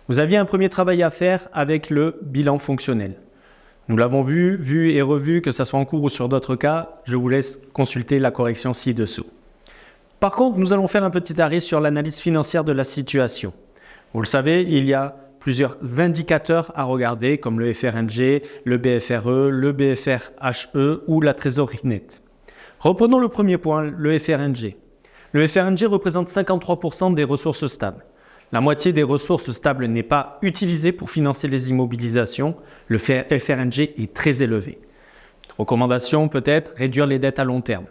Vous aviez un premier travail à faire avec le bilan fonctionnel. Nous l'avons vu et revu, que ce soit en cours ou sur d'autres cas. Je vous laisse consulter la correction ci-dessous. Par contre, nous allons faire un petit arrêt sur l'analyse financière de la situation. Vous le savez, il y a plusieurs indicateurs à regarder comme le FRNG, le BFRE, le BFRHE ou la trésorerie nette. Reprenons le premier point, le FRNG. Le FRNG représente 53% des ressources stables. La moitié des ressources stables n'est pas utilisée pour financer les immobilisations. Le FRNG est très élevé. Recommandation peut-être, réduire les dettes à long terme.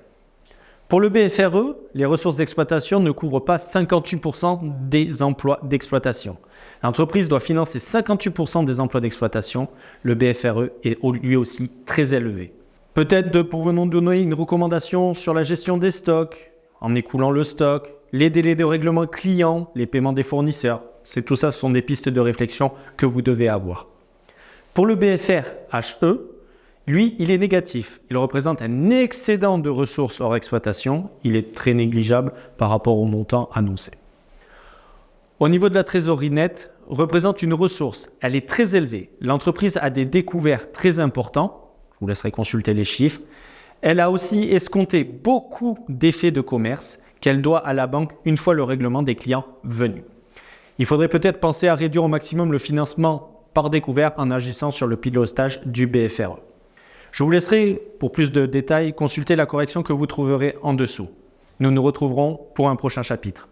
Pour le BFRE, les ressources d'exploitation ne couvrent pas 58% des emplois d'exploitation. L'entreprise doit financer 58% des emplois d'exploitation. Le BFRE est lui aussi très élevé. Peut-être pouvons-nous donner une recommandation sur la gestion des stocks, en écoulant le stock, les délais de règlement client, les paiements des fournisseurs. Tout ça, ce sont des pistes de réflexion que vous devez avoir. Pour le BFRHE, lui, il est négatif. Il représente un excédent de ressources hors exploitation. Il est très négligeable par rapport au montant annoncé. Au niveau de la trésorerie nette, représente une ressource. Elle est très élevée. L'entreprise a des découverts très importants. Je vous laisserai consulter les chiffres. Elle a aussi escompté beaucoup d'effets de commerce qu'elle doit à la banque une fois le règlement des clients venu. Il faudrait peut-être penser à réduire au maximum le financement par découvert en agissant sur le pilotage du BFRE. Je vous laisserai, pour plus de détails, consulter la correction que vous trouverez en dessous. Nous nous retrouverons pour un prochain chapitre.